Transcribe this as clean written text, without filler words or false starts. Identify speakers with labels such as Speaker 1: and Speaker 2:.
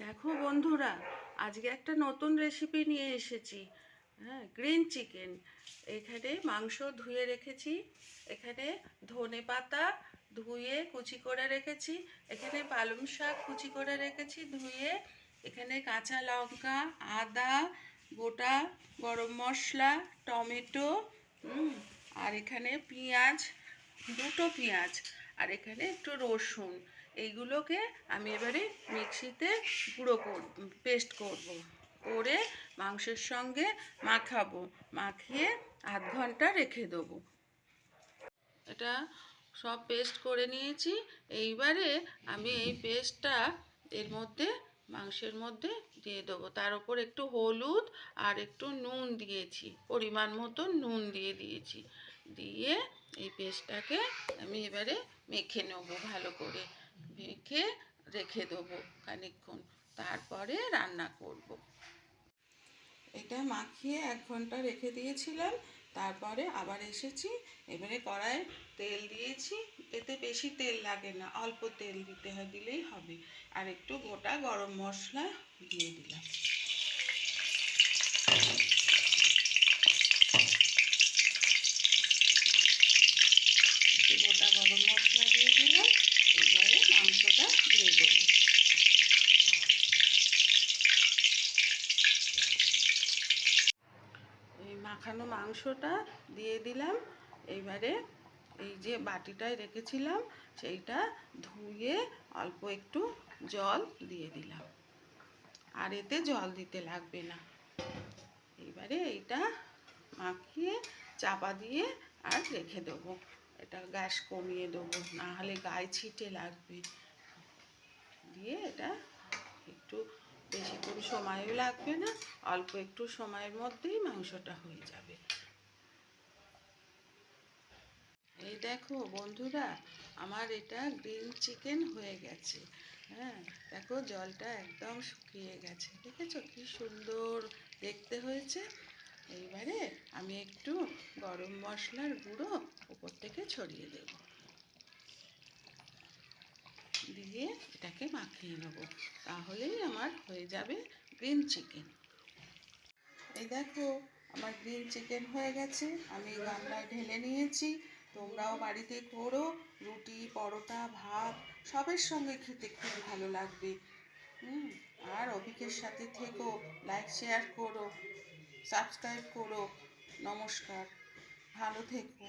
Speaker 1: দেখো বন্ধুরা, আজকে একটা নতুন রেসিপি নিয়ে এসেছি। হ্যাঁ, গ্রিন চিকেন। এখানে মাংস ধুয়ে রেখেছি, এখানে ধনে পাতা ধুয়ে কুচি করে রেখেছি, এখানে পালং শাক কুচি করে রেখেছি ধুয়ে, এখানে কাঁচা লঙ্কা, আদা, গোটা গরম মশলা, টমেটো, আর এখানে পেঁয়াজ, দুটো পেঁয়াজ, আর এখানে একটু রসুন। এইগুলোকে আমি এবারে মিক্সিতে গুঁড়ো করব, পেস্ট করব, করে মাংসের সঙ্গে মাখাবো, মাখিয়ে আধ ঘন্টা রেখে দেবো। এটা সব পেস্ট করে নিয়েছি। এইবারে আমি এই পেস্টটা এর মধ্যে, মাংসের মধ্যে দিয়ে দেবো। তার উপর একটু হলুদ আর একটু নুন দিয়েছি, পরিমাণ মতো নুন দিয়ে দিয়েছি। দিয়ে এই পেস্টটাকে আমি এবারে মেখে নেব, ভালো করে মেখে রেখে দেবো খানিকক্ষণ, তারপরে রান্না করব। এটা মাখিয়ে 1 ঘন্টা রেখে দিয়েছিলাম, তারপরে আবার এসেছি। এবারে কড়াইয়ে তেল দিয়েছি, এতে বেশি তেল লাগে না, অল্প তেল দিতে হয়, দিলেই হবে। আর একটু গোটা গরম মশলা দিয়ে দিলাম। একটু গোটা গরম মশলা দিয়ে দিলাম। এবারে মাংসটা দিয়ে দেবো। এই মাখানো মাংসটা দিয়ে দিলাম। এইবারে এই যে বাটিটায় রেখেছিলাম সেইটা ধুয়ে অল্প একটু জল দিয়ে দিলাম, আর এতে জল দিতে লাগবে না। এইবারে এইটা মাখিয়ে চাপা দিয়ে আর রেখে দেবো। এটা গ্যাস কমিয়ে দেবো, না হলে গায়ে ছিটে লাগবে। দিয়ে এটা একটু বেশিক্ষণ সময়ও লাগবে না, অল্প একটু সময়ের মধ্যেই মাংসটা হয়ে যাবে। এই দেখো বন্ধুরা, আমার এটা গ্রিন চিকেন হয়ে গেছে। হ্যাঁ, দেখো জলটা একদম শুকিয়ে গেছে, দেখেছো কি সুন্দর দেখতে হয়েছে। এইবারে আমি একটু গরম মশলার গুঁড়ো উপর থেকে ছড়িয়ে দেব, দিয়ে এটাকে মাখিয়ে নেব, তাহলেই আমার হয়ে যাবে গ্রিন চিকেন। এই দেখো, আমার গ্রিন চিকেন হয়ে গেছে, আমি গামলায় ঢেলে নিয়েছি। তোমরাও বাড়িতে করো, রুটি, পরোটা, ভাত সবের সঙ্গে খেতে খুব ভালো লাগবে। আর অভিকের সাথে থেকো, লাইক শেয়ার করো, সাবস্ক্রাইব করো। নমস্কার, ভালো থেকো।